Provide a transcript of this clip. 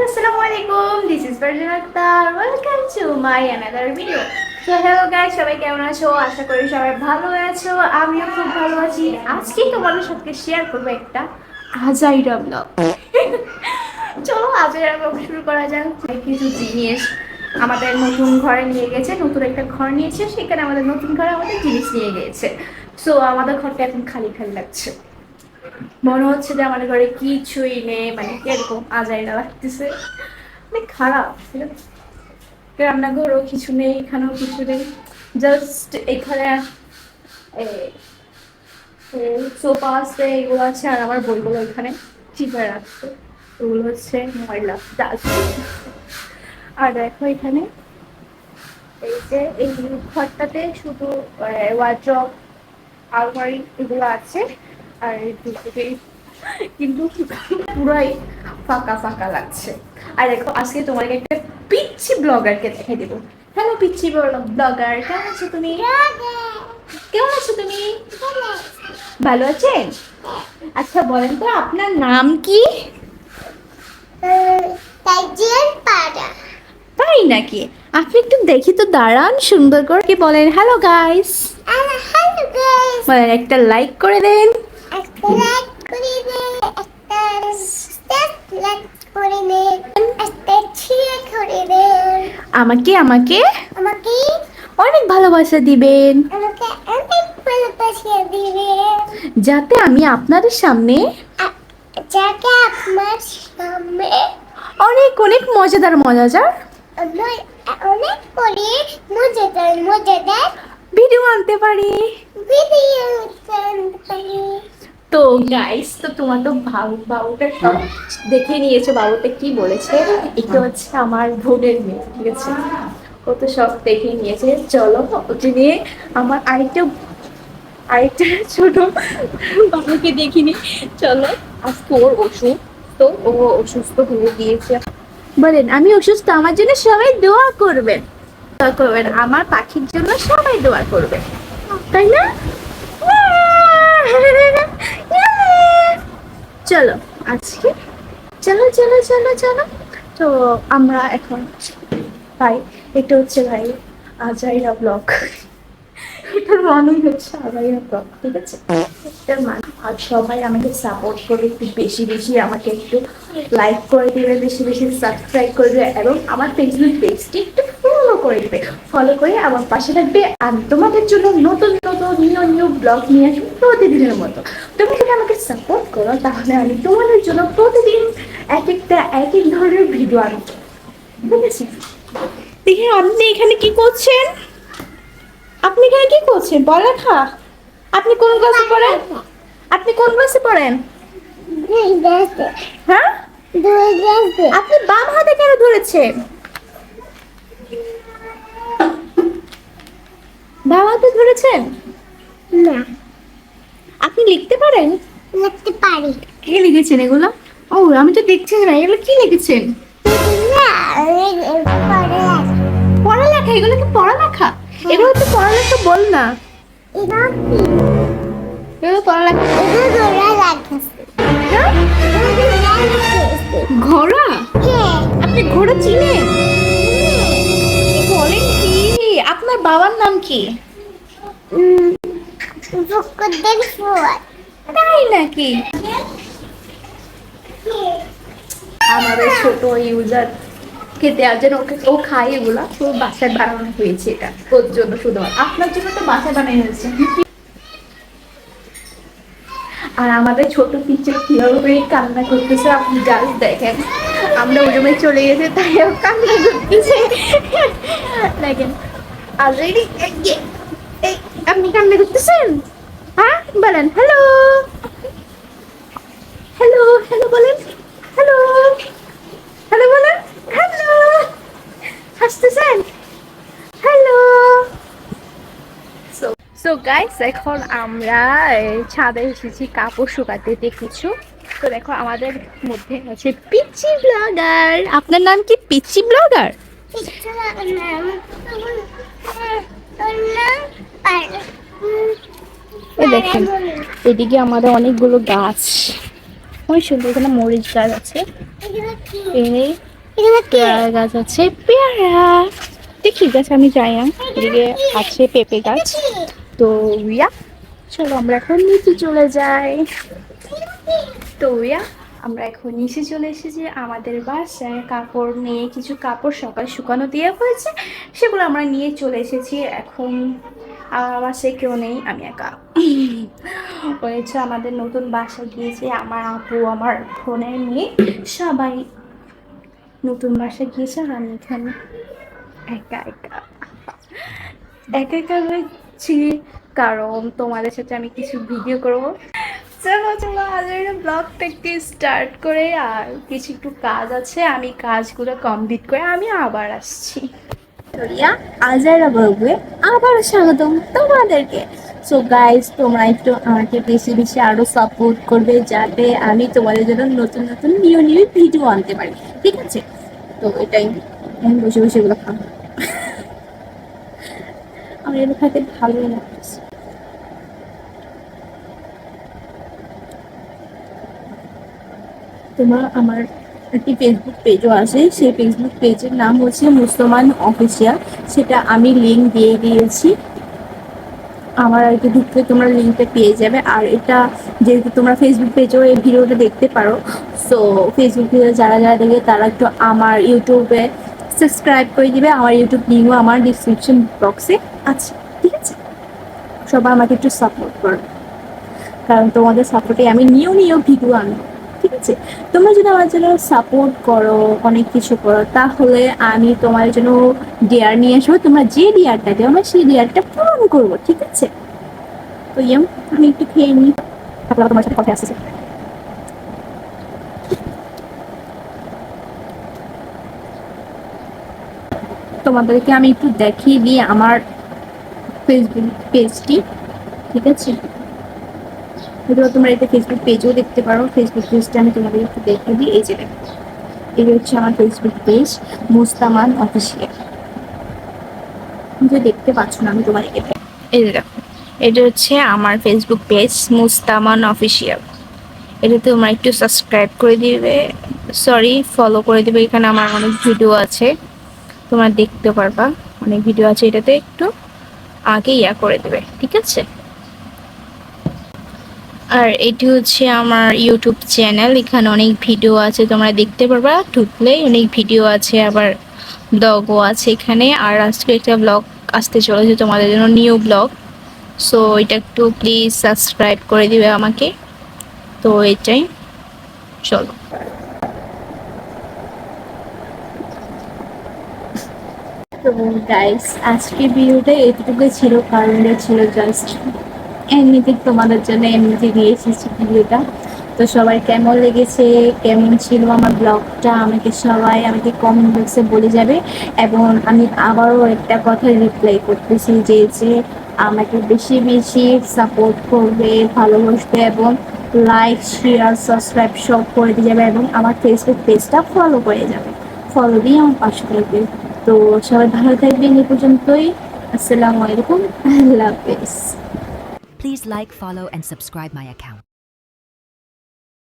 Assalamu alaikum. This is Farjana Akhtar. Welcome to my another video. So hello guys, সবাই কেমন আছো? আশা করি সবাই ভালো আছো। আমিও খুব ভালো আছি। আজকে তোমাদের সাথে শেয়ার করব একটা আজাইরা ব্লগ। চলো আজাইরা ব্লগ শুরু করা যাক। কিছু জিনিস আমাদের নতুন ঘরে নিয়ে গেছে, নতুন একটা ঘর নিয়েছে, সেখানে আমাদের নতুন ঘরে আমাদের জিনিস নিয়ে গিয়েছে। সো আমাদের ঘরটা এখন খালি খালি লাগছে, মনে হচ্ছে যে আমাদের ঘরে কিছুই নেই, মানে কিরকম আজাইরা লাগতেছে, মানে খারাপ। রান্নাঘরও কিছু নেই, এখানেও কিছু নেই, জাস্ট এখানে সোফা আছে, এগুলো আছে, আর আমার বইগুলো এখানে চিপে রাখছে, ওগুলো হচ্ছে ময়লা ডাস্টবিন। আর দেখো এখানে এই যে এই ঘরটাতে শুধু ওয়ার্ড্রব, আলমারি এগুলো আছে, আর কিন্তু পুরাই ফাঁকা ফাঁকা লাগছে। আর দেখো আজকে তোমাকে একটা পিচ্ছি ব্লগারকে দেখাই দেবো। হ্যালো পিচ্ছি ব্লগার, কেমন আছো তুমি? কেমন আছো তুমি? ভালো আছেন? আচ্ছা বলেন তো আপনার নাম কি? তাই নাকি? আপনি একটু দেখি তো, দাঁড়ান, সুন্দর করে কি বলেন। হ্যালো গাইস বলেন, একটা লাইক করে দেন। আমাকে আমাকে আমাকে অনেক ভালোবাসা দিবেন, আমাকে অনেক ভালোবাসা দিবেন, যাতে আমি আপনাদের সামনে যাতে আপনার সামনে অনেক অনেক মজাদার মজাদার অনেক করে মজাদার ভিডিও আনতে পারি। ভিডিও আনতে পারি। তো গাইস, তো তোমার তো বাবুটা সব দেখে নিয়েছে, বাবুটা কি বলেছে। এটা হচ্ছে আমার বোনের মেয়ে, ঠিক আছে? ও তো সব দেখে নিয়েছে। চলো ওকে নিয়ে আমার আরেকটা ছোট বাবুকে দেখিনি। চলো, আজকে ওর ওষুধ, তো ও অসুস্থ হয়ে গিয়েছে। বলেন, আমি অসুস্থ, আমার জন্য সবাই দোয়া করবেন, দোয়া করবেন, আমার পাখির জন্য সবাই দোয়া করবেন, তাই না? চলো আজকে চলো চলো চলো চলো। তো আমরা এখন ভাই, এটা হচ্ছে ভাই আজাইরা ব্লগ, এটার মানেই হচ্ছে আজাইরা ব্লগ, ঠিক আছে? এটার মানে, আর সবাই আমাকে সাপোর্ট করবে, একটু বেশি বেশি আমাকে একটু লাইক করে দেবে, বেশি বেশি সাবস্ক্রাইব করে দেবে, এবং আমার ফেসবুক পেজটি একটু ফলো করে দেবে, ফলো করে আমার পাশে থাকবে। আর তোমাদের জন্য নতুন নতুন নিউ ব্লগ নিয়ে আসবো প্রতিদিনের মতো। তুমি যদি আমাকে সাপোর্ট করো, তাহলে আমি তোমাদের জন্য প্রতিদিন এক এক ধরনের ভিডিও আনবো, ঠিক আছে? দেখি আপনি এখানে কি করছেন? আপনি এখানে কি করছেন? পড়ালেখা? আপনি কোন ক্লাসে পড়েন? আপনি কোন ক্লাসে পড়েন? হ্যাঁ, আপনি বাম হাতে কেন ধরেছেন? বাম হাতে ধরেছেন? না, আপনি লিখতে পারেন? লিখতে পারি কে লিখেছেন এগুলো? ও, আমি তো দেখছি না, এগুলো কি লিখেছেন? না। পড়ালেখা? এগুলো কি পড়ালেখা? এগুলো তো পড়ালেখা বল না, এটা কি? এগুলো পড়ালেখা। এটা ঘোড়া লাগছে। হ্যাঁ? ঘোড়া? হ্যাঁ, আপনি ঘোড়া চিনেন? কি বলেন কি? আপনার বাবার নাম কি? বুকুদের ফুল। তাই নাকি? আমাদের ছোট ইউজার খেতে আর যেন ও খায়, এগুলা তো বাসায় বানানো হয়েছে, এটা ওর জন্য, শুধুমাত্র আপনার জন্য তো বাসায় বানানো হয়েছে। আর আমাদের ছোট টিচার কিভাবে কান্না করতেছে আপনি জাস্ট দেখেন। আমরা ওই রুমে চলে গেছে, তাই ও কান্না করতেছে, দেখেন অলরেডি। আপনি কান্না করতেছেন? হ্যাঁ বলেন হ্যালো, হ্যালো হ্যালো বলেন, হ্যালো হ্যালো বলেন, হ্যালো হাসতেছেন, হ্যালো। সো গাইস, এখন আমরা ছাদে এসেছি কাপড় শুকাতে কিছু। তো দেখো আমাদের মধ্যে আছে পিচ্চি ব্লগার। আপনার নাম কি পিচ্চি ব্লগার? এই দেখেন, এদিকে আমাদের অনেকগুলো গাছ, অনেক সুন্দর, এখানে মরিচ গাছ আছে, এই এগুলো কি? পেয়ারা গাছ আছে, পেয়ারা দেখি গাছ আমি যাই না, এদিকে আছে পেঁপে গাছ। তো রিয়া, চলো আমরা এখন নিচে চলে যাই। তো রিয়া, আমরা এখন নিচে চলে এসেছি আমাদের বাসায়। কাপড় নিয়ে, কিছু কাপড় সকাল শুকানো দিয়ে হয়েছে, সেগুলো আমরা নিয়ে চলে এসেছি। এখন আমার বাসায় কেউ নেই, আমি একা হয়েছে। আমাদের নতুন বাসা গিয়েছে, আমার আপু, আমার বোনের মেয়ে, সবাই নতুন বাসা গিয়েছে, আর আমি এখানে একা একা একা একা রয়েছি, কারণ তোমাদের সাথে আমি কিছু ভিডিও করবো। চলো চলো আজের ব্লগটা একটু স্টার্ট করে, আর কিছু একটু কাজ আছে, আমি কাজগুলো কমপ্লিট করে আমি আবার আসছি। রিয়া, আজাইরা ব্লগে আবার স্বাগতম তোমাদেরকে। সো গাইস, তোমরা একটু আমাকে বেশি বেশি আরো সাপোর্ট করবে, যাতে আমি তোমাদের জন্য নতুন নতুন নিউ নিউ ভিডিও আনতে পারি, ঠিক আছে? তো এটাই, আমি বসে বসে এগুলো খাবো, আমার এগুলো খেতে ভালোই লাগছে। তোমার আমার একটি ফেসবুক পেজও আছে, সেই ফেসবুক পেজের নাম হচ্ছে মুসলমান অফিসিয়াল, সেটা আমি লিঙ্ক দিয়ে দিয়েছি। আমার আর কি ঢুকলে তোমরা লিঙ্কটা পেয়ে যাবে। আর এটা যেহেতু তোমরা ফেসবুক পেজেও এই ভিডিওটা দেখতে পারো, সো ফেসবুক পেজে যারা যারা দেখবে তারা একটু আমার ইউটিউবে সাবস্ক্রাইব করে দিবে। আমার ইউটিউব লিঙ্কও আমার ডিসক্রিপশন বক্সে আছে, ঠিক আছে? সবাই আমাকে একটু সাপোর্ট করো, কারণ তোমাদের সাপোর্টে আমি নিউ নিউ ভিডিও আনবো, ঠিক আছে? তোমরা যদি আমার জন্য সাপোর্ট করো, অনেক কিছু করো, তাহলে আমি তোমার জন্য ডিয়ার নিয়ে আসবো। তোমরা যে ডিয়ারটা দেবো আমরা সেই ডিয়ারটা পূরণ করবো, ঠিক আছে? তো আমি একটু খেয়ে নিই, তারপর তোমার সাথে কথা আসছে। তোমাদেরকে আমি একটু দেখিয়ে দিই আমার ফেসবুক পেজটি, ঠিক আছে? হয়তো তোমরা এটা ফেসবুক পেজও দেখতে পারো। ফেসবুক পেজটা আমি তোমাদের একটু দেখিয়ে দিই। এই যে দেখো, এটা হচ্ছে আমার ফেসবুক পেজ, মুস্তামান অফিসিয়াল। যে দেখতে পাচ্ছ না, আমি তোমাদেরকে এই যে দেখো, এটা হচ্ছে আমার ফেসবুক পেজ মুস্তামান অফিসিয়াল। এটা তোমরা একটু সাবস্ক্রাইব করে দিবে, সরি ফলো করে দিবে। এখানে আমার অনেক ভিডিও আছে, তোমরা দেখতে পারবা, অনেক ভিডিও আছে, এটাতে একটু আমাকে করে দেবে, ঠিক আছে? আর এটি হচ্ছে আমার ইউটিউব চ্যানেল, এখানে অনেক ভিডিও আছে, তোমরা দেখতে পারবা, ঢুকলেই অনেক ভিডিও আছে, আবার ব্লগও আছে এখানে। আর আজকে একটা ব্লগ আসতে চলেছে তোমাদের জন্য, নিউ ব্লগ। সো এটা একটু প্লিজ সাবস্ক্রাইব করে দিবে আমাকে। তো এটাই, চলো। তো গাইস, আজকের ভিডিওটা এতটুকুই ছিল, কারণ এটা ছিল জাস্ট এমনিতে তোমাদের জন্য, এমনিতে নিয়ে এসেছি ভিডিওটা। তো সবাই কেমন লেগেছে, কেমন ছিল আমার ব্লগটা, আমাকে কমেন্ট বক্সে বলে যাবে। এবং আমি আবারও একটা কথা রিপ্লাই করতেছি, যে আমাকে বেশি বেশি সাপোর্ট করবে, ভালোবাসবে, এবং লাইক, শেয়ার, সাবস্ক্রাইব সব করে দিয়ে যাবে, এবং আমার ফেসবুক পেজটা ফলো করে যাবে, ফলো দিয়ে আমার পাশে থাকবে। তো সবাই ভালো থাকবেন, এই পর্যন্তই। আসসালামু আলাইকুম, আল্লাহ হাফেজ। Please like, follow, and subscribe my account.